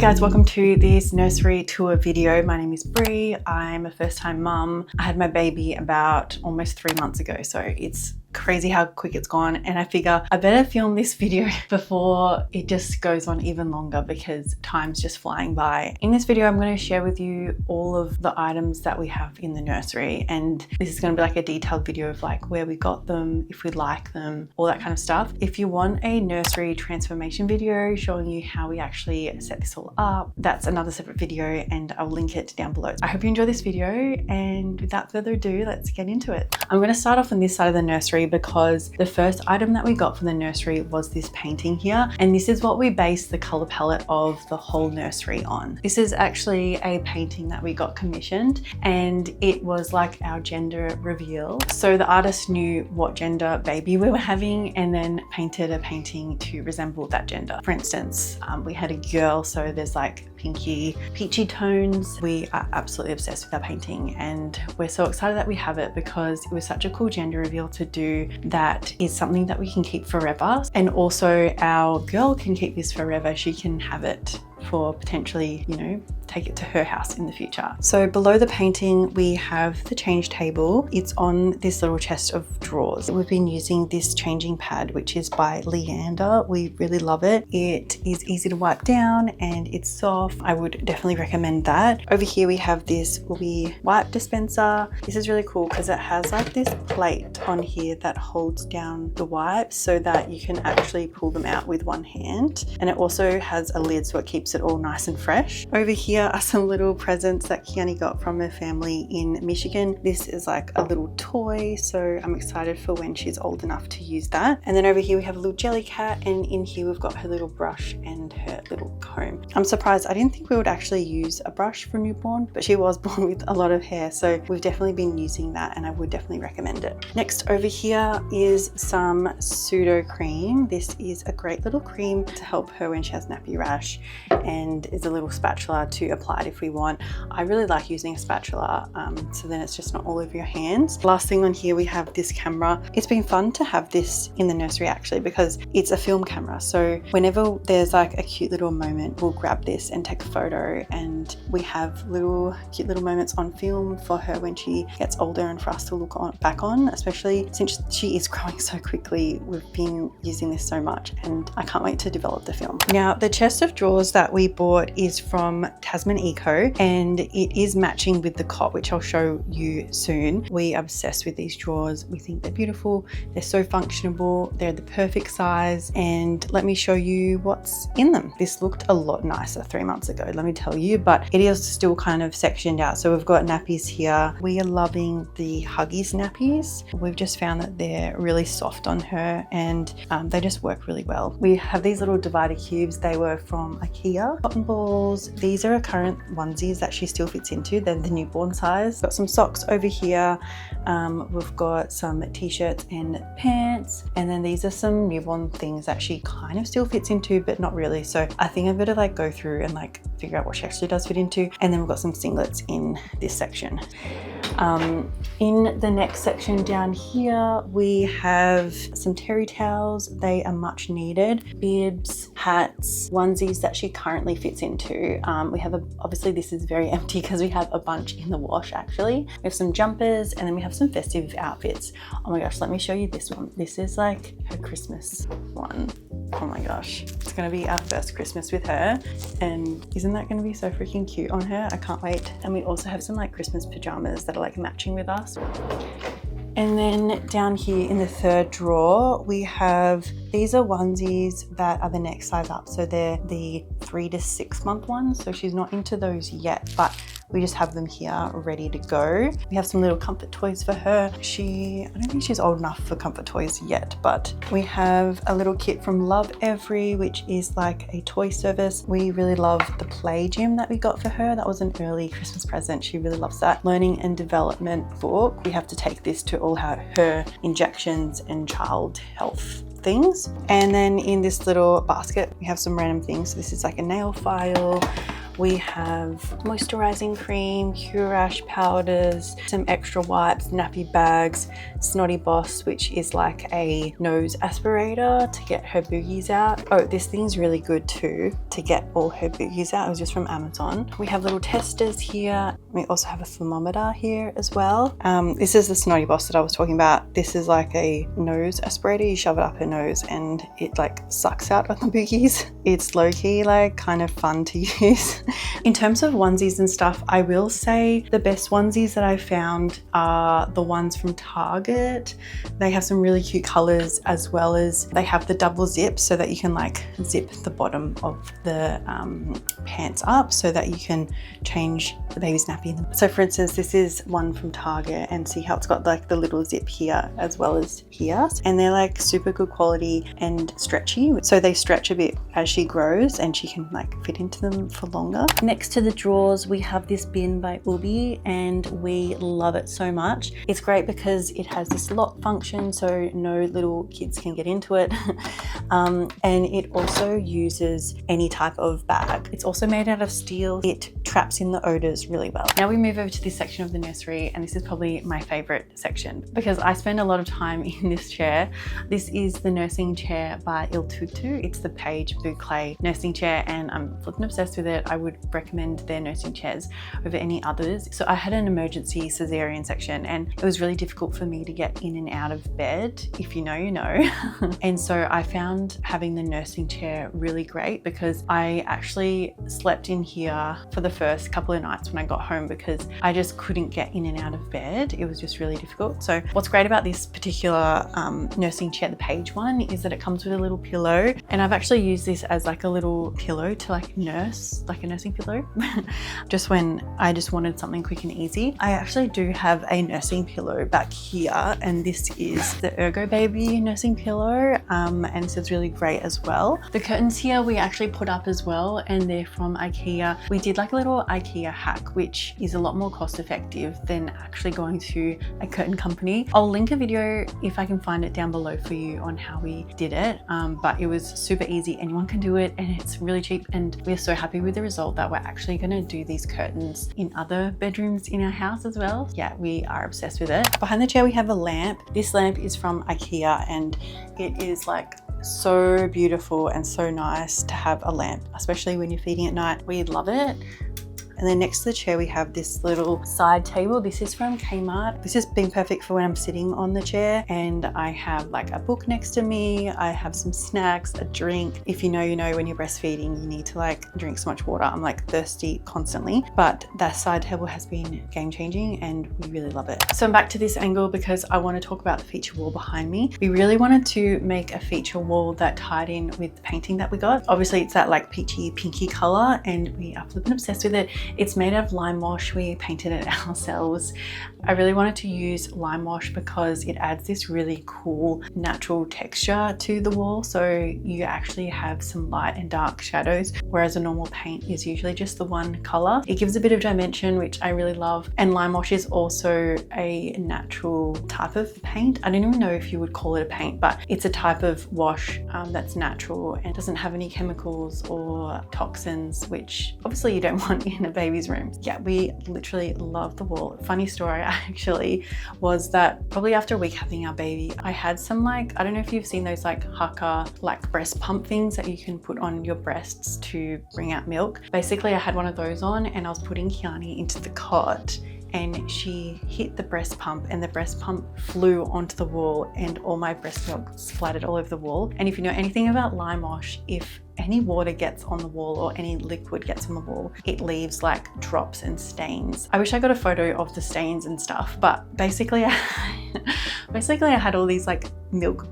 Guys, welcome to this nursery tour video. My name is Bree. I'm a first-time mum. I had my baby about almost 3 months ago, so it's crazy how quick it's gone, and I figure I better film this video before it just goes on even longer because time's just flying by. In this video I'm going to share with you all of the items that we have in the nursery, and this is going to be like a detailed video of like where we got them, if we like them, all that kind of stuff. If you want a nursery transformation video showing you how we actually set this all up, that's another separate video and I'll link it down below. I hope you enjoy this video, and without further ado, let's get into it. I'm going to start off on this side of the nursery because the first item that we got from the nursery was this painting here, and this is what we based the color palette of the whole nursery on. This is actually a painting that we got commissioned, and it was like our gender reveal. So the artist knew what gender baby we were having and then painted a painting to resemble that gender. For instance, we had a girl, so there's like pinky, peachy tones. We are absolutely obsessed with our painting, and we're so excited that we have it because it was such a cool gender reveal to do that is something that we can keep forever. And also our girl can keep this forever. She can have it for potentially, you know, take it to her house in the future. So below the painting we have the change table. It's on this little chest of drawers. We've been using this changing pad, which is by Leander. We really love it. It is easy to wipe down and it's soft. I would definitely recommend that. Over here we have this Wee wipe dispenser. This is really cool because it has like this plate on here that holds down the wipes so that you can actually pull them out with one hand, and it also has a lid so it keeps it all nice and fresh. Over here are some little presents that Kiani got from her family in Michigan. This is like a little toy, so I'm excited for when she's old enough to use that. And then over here we have a little jelly cat, and in here we've got her little brush and her little comb. I'm surprised, I didn't think we would actually use a brush for newborn, but she was born with a lot of hair, so we've definitely been using that and I would definitely recommend it. Next over here is some pseudo cream. This is a great little cream to help her when she has nappy rash, and is a little spatula to apply it if we want. I really like using a spatula, so then it's just not all over your hands. Last thing on here we have this camera. It's been fun to have this in the nursery actually because it's a film camera, so whenever there's like a cute little moment we'll grab this and take a photo, and we have cute little moments on film for her when she gets older and for us to look back on, especially since she is growing so quickly. We've been using this so much and I can't wait to develop the film. Now the chest of drawers that we bought is from Tasman Eco, and it is matching with the cot, which I'll show you soon. We are obsessed with these drawers. We think they're beautiful, they're so functional, they're the perfect size, and let me show you what's in them. This looked a lot nicer 3 months ago, let me tell you, but it is still kind of sectioned out. So we've got nappies here. We are loving the Huggies nappies. We've just found that they're really soft on her, and they just work really well. We have these little divider cubes. They were from IKEA. Cotton balls. These are current onesies that she still fits into. They're the newborn size. Got some socks over here. We've got some t-shirts and pants, and then these are some newborn things that she kind of still fits into but not really, so I think I'm gonna like go through and like figure out what she actually does fit into. And then we've got some singlets in this section. In the next section down here we have some terry towels. They are much needed. Bibs, hats, onesies that she currently fits into. We have obviously this is very empty because we have a bunch in the wash actually. We have some jumpers, and then we have some festive outfits. Oh my gosh, let me show you this one. This is like her Christmas one. Oh my gosh, it's gonna be our first Christmas with her, and isn't that gonna be so freaking cute on her? I can't wait. And we also have some like Christmas pajamas that are like matching with us. And then down here in the third drawer we have, these are onesies that are the next size up, so they're the 3 to 6 month ones, so she's not into those yet, but we just have them here ready to go. We have some little comfort toys for her. I don't think she's old enough for comfort toys yet, but we have a little kit from Love Every, which is like a toy service. We really love the play gym that we got for her. That was an early Christmas present. She really loves that. Learning and development book. We have to take this to all her injections and child health things. And then in this little basket we have some random things. So this is like a nail file. We have moisturizing cream, Curash powders, some extra wipes, nappy bags, Snotty Boss, which is like a nose aspirator to get her boogies out. Oh, this thing's really good too to get all her boogies out. It was just from Amazon. We have little testers here. We also have a thermometer here as well. This is the Snotty Boss that I was talking about. This is like a nose aspirator. You shove it up her nose and it like sucks out all the boogies. It's low-key like kind of fun to use. In terms of onesies and stuff, I will say the best onesies that I found are the ones from Target. They have some really cute colors, as well as they have the double zip so that you can like zip the bottom of the pants up so that you can change the baby's nappy. So for instance, this is one from Target, and see how it's got like the little zip here as well as here, and they're like super good quality and stretchy, so they stretch a bit as she grows and she can like fit into them for longer. Next to the drawers, we have this bin by Ubi, and we love it so much. It's great because it has this lock function so no little kids can get into it. And it also uses any type of bag. It's also made out of steel. It traps in the odors really well. Now we move over to this section of the nursery, and this is probably my favorite section because I spend a lot of time in this chair. This is the nursing chair by Il Tutu. It's the Paige Boucle nursing chair, and I'm flipping obsessed with it. I would recommend their nursing chairs over any others. So I had an emergency cesarean section, and it was really difficult for me to get in and out of bed. If you know, you know. And so I found having the nursing chair really great because I actually slept in here for the first couple of nights when I got home because I just couldn't get in and out of bed. It was just really difficult. So what's great about this particular nursing chair, the Paige one, is that it comes with a little pillow, and I've actually used this as like a little pillow to like nurse, like a nursing pillow, just when I just wanted something quick and easy. I actually do have a nursing pillow back here, and this is the Ergo Baby nursing pillow, and so it's really great as well. The curtains here we actually put up as well, and they're from IKEA. We did like a little IKEA hack, which is a lot more cost effective than actually going to a curtain company. I'll link a video if I can find it down below for you on how we did it, but it was super easy. Anyone can do it, and it's really cheap, and we're so happy with the result that we're actually going to do these curtains in other bedrooms in our house as well. Yeah, we are obsessed with it. Behind the chair we have a lamp. This lamp is from IKEA, and it is like so beautiful and so nice to have a lamp, especially when you're feeding at night. We love it. And then next to the chair, we have this little side table. This is from Kmart. This has been perfect for when I'm sitting on the chair and I have like a book next to me. I have some snacks, a drink. If you know, you know, when you're breastfeeding, you need to like drink so much water. I'm like thirsty constantly, but that side table has been game changing and we really love it. So I'm back to this angle because I want to talk about the feature wall behind me. We really wanted to make a feature wall that tied in with the painting that we got. Obviously it's that like peachy pinky color and we are flipping obsessed with it. It's made out of lime wash. We painted it ourselves. I really wanted to use lime wash because it adds this really cool natural texture to the wall. So you actually have some light and dark shadows, whereas a normal paint is usually just the one color. It gives a bit of dimension, which I really love. And lime wash is also a natural type of paint. I don't even know if you would call it a paint, but it's a type of wash that's natural and doesn't have any chemicals or toxins, which obviously you don't want in a baby's room. Yeah, we literally love the wall. Funny story actually was that probably after a week having our baby, I had some like, I don't know if you've seen those like Haka like breast pump things that you can put on your breasts to bring out milk. Basically I had one of those on and I was putting Kiani into the cot and she hit the breast pump and the breast pump flew onto the wall and all my breast milk splattered all over the wall. And if you know anything about lime wash, if any water gets on the wall or any liquid gets on the wall, it leaves like drops and stains. I wish I got a photo of the stains and stuff, but basically I had all these like milk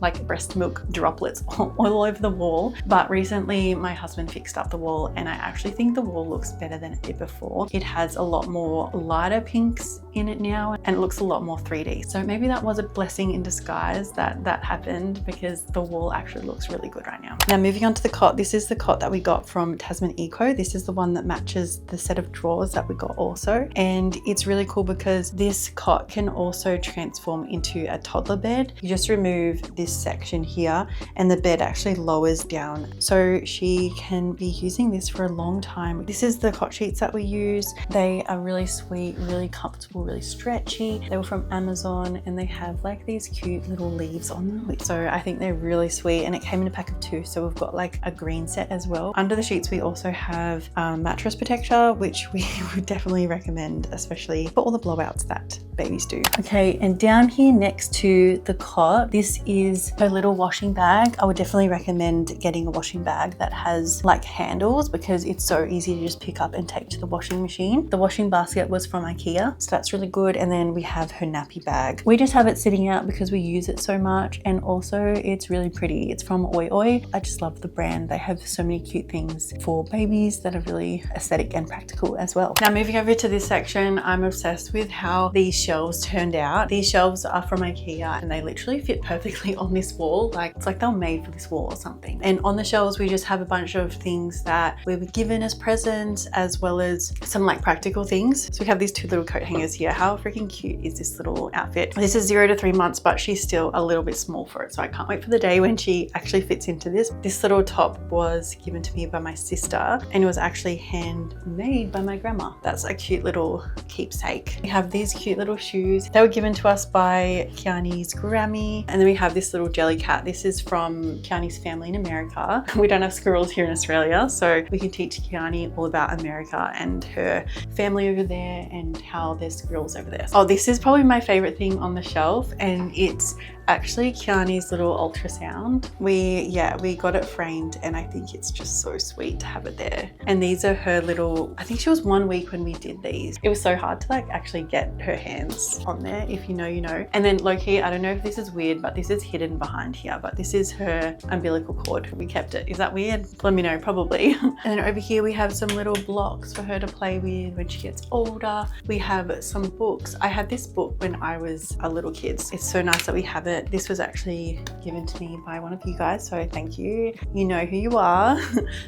like breast milk droplets all over the wall. But recently my husband fixed up the wall and I actually think the wall looks better than it did before. It has a lot more lighter pinks in it now and it looks a lot more 3D. So maybe that was a blessing in disguise that happened because the wall actually looks really good right now. Now moving on to the cot, this is the cot that we got from Tasman Eco. This is the one that matches the set of drawers that we got also. And it's really cool because this cot can also transform into a toddler bed. You just remove this this section here, and the bed actually lowers down, so she can be using this for a long time. This is the cot sheets that we use. They are really sweet, really comfortable, really stretchy. They were from Amazon, and they have like these cute little leaves on them, so I think they're really sweet. And it came in a pack of 2, so we've got like a green set as well. Under the sheets we also have mattress protector, which we would definitely recommend, especially for all the blowouts that babies do. Okay, and down here next to the cot, this is her little washing bag. I would definitely recommend getting a washing bag that has like handles, because it's so easy to just pick up and take to the washing machine. The washing basket was from IKEA, so that's really good. And then we have her nappy bag. We just have it sitting out because we use it so much, and also it's really pretty. It's from Oi Oi. I just love the brand. They have so many cute things for babies that are really aesthetic and practical as well. Now moving over to this section, I'm obsessed with how these shelves turned out. These shelves are from IKEA, and they literally fit perfectly on this wall. Like, it's like they were made for this wall or something. And on the shelves we just have a bunch of things that we were given as presents, as well as some like practical things. So we have these 2 little coat hangers here. How freaking cute is this little outfit? This is 0 to 3 months, but she's still a little bit small for it, so I can't wait for the day when she actually fits into this. This little top was given to me by my sister, and it was actually handmade by my grandma. That's a cute little keepsake. We have these cute little shoes. They were given to us by Kiani's Grammy. And then we have this little jelly cat. This is from Kiani's family in America. We don't have squirrels here in Australia, so we can teach Kiani all about America and her family over there and how there's squirrels over there. Oh, this is probably my favorite thing on the shelf, and it's actually Kiani's little ultrasound. We got it framed, and I think it's just so sweet to have it there. And these are her little, I think she was 1 week when we did these. It was so hard to like actually get her hands on there. If you know, you know. And then low-key, I don't know if this is weird, but this is hidden behind here, but this is her umbilical cord. We kept it. Is that weird? Let me know, probably. And then over here we have some little blocks for her to play with when she gets older. We have some books. I had this book when I was a little kid. It's so nice that we have it. This was actually given to me by one of you guys, so thank you. You know who you are.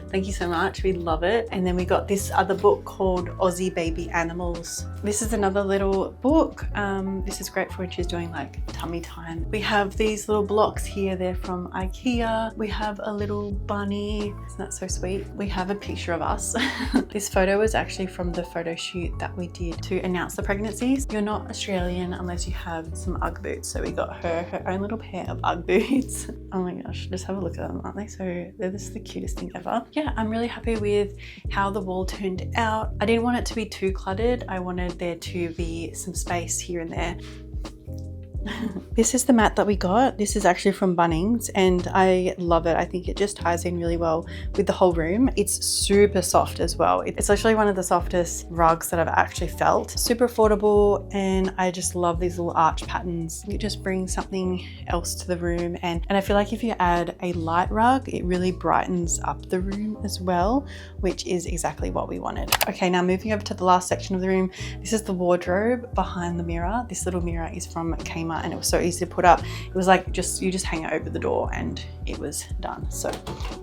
Thank you so much. We love it. And then we got this other book called Aussie Baby Animals. This is another little book. This is great for when she's doing like tummy time. We have these little blocks here. They're from IKEA. We have a little bunny. Isn't that so sweet? We have a picture of us. This photo was actually from the photo shoot that we did to announce the pregnancies. You're not Australian unless you have some Ugg boots. So we got her own little pair of Ugg boots. Oh my gosh, just have a look at them, aren't they? So they're just the cutest thing ever. Yeah, I'm really happy with how the wall turned out. I didn't want it to be too cluttered. I wanted there to be some space here and there. This is the mat that we got. This is actually from Bunnings, and I love it. I think it just ties in really well with the whole room. It's super soft as well. It's actually one of the softest rugs that I've actually felt. Super affordable, and I just love these little arch patterns. It just brings something else to the room, and I feel like if you add a light rug, it really brightens up the room as well, which is exactly what we wanted. Okay, now moving over to the last section of the room. This is the wardrobe behind the mirror. This little mirror is from Kmart, and it was so easy to put up. It was like you just hang it over the door and it was done. So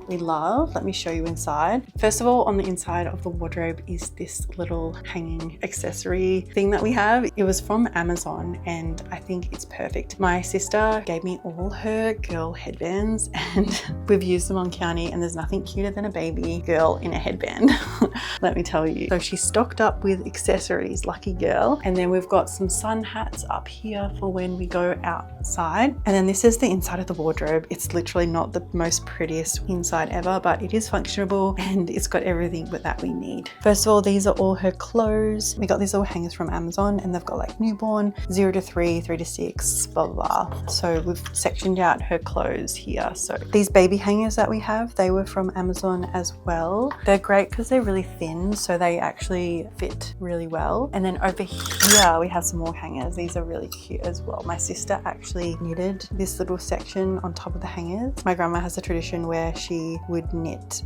we love, let me show you inside. First of all, on the inside of the wardrobe is this little hanging accessory thing that we have. It was from Amazon, and I think it's perfect. My sister gave me all her girl headbands, and we've used them on Kiani, and there's nothing cuter than a baby girl in a headband. Let me tell you. So she's stocked up with accessories, lucky girl. And then we've got some sun hats up here for when we go outside. And then this is the inside of the wardrobe. It's literally not the most prettiest inside ever, but it is functional, and it's got everything that we need. First of all, these are all her clothes. We got these little hangers from Amazon, and they've got like newborn, 0 to 3, 3 to 6, blah, blah, blah. So we've sectioned out her clothes here. So these baby hangers that we have, they were from Amazon as well. They're great because they're really thin, so they actually fit really well. And then over here, we have some more hangers. These are really cute as well. My sister actually knitted this little section on top of the hangers. My grandma has a tradition where she would knit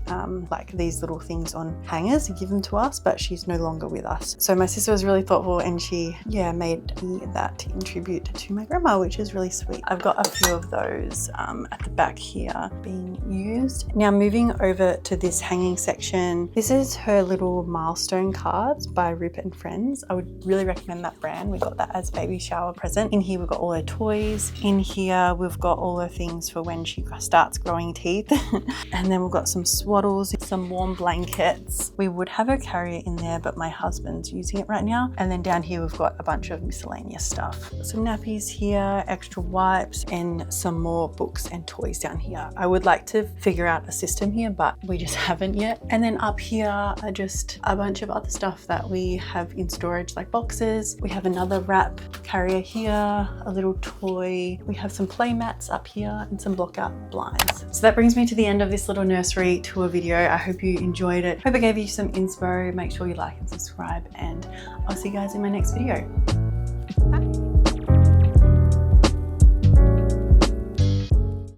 like these little things on hangers and give them to us, but she's no longer with us. So my sister was really thoughtful, and she made me that in tribute to my grandma, which is really sweet. I've got a few of those at the back here being used. Now moving over to this hanging section, this is her little milestone cards by Rupert and Friends. I would really recommend that brand. We got that as a baby shower present. In here we've got got all her toys. In here, we've got all her things for when she starts growing teeth. And then we've got some swaddles, some warm blankets. We would have her carrier in there, but my husband's using it right now. And then down here, we've got a bunch of miscellaneous stuff. Some nappies here, extra wipes, and some more books and toys down here. I would like to figure out a system here, but we just haven't yet. And then up here are just a bunch of other stuff that we have in storage, like boxes. We have another wrap carrier here, a little toy. We have some play mats up here and some blockout blinds. So that brings me to the end of this little nursery tour video. I hope you enjoyed it. Hope it gave you some inspo. Make sure you like and subscribe, and I'll see you guys in my next video. Bye.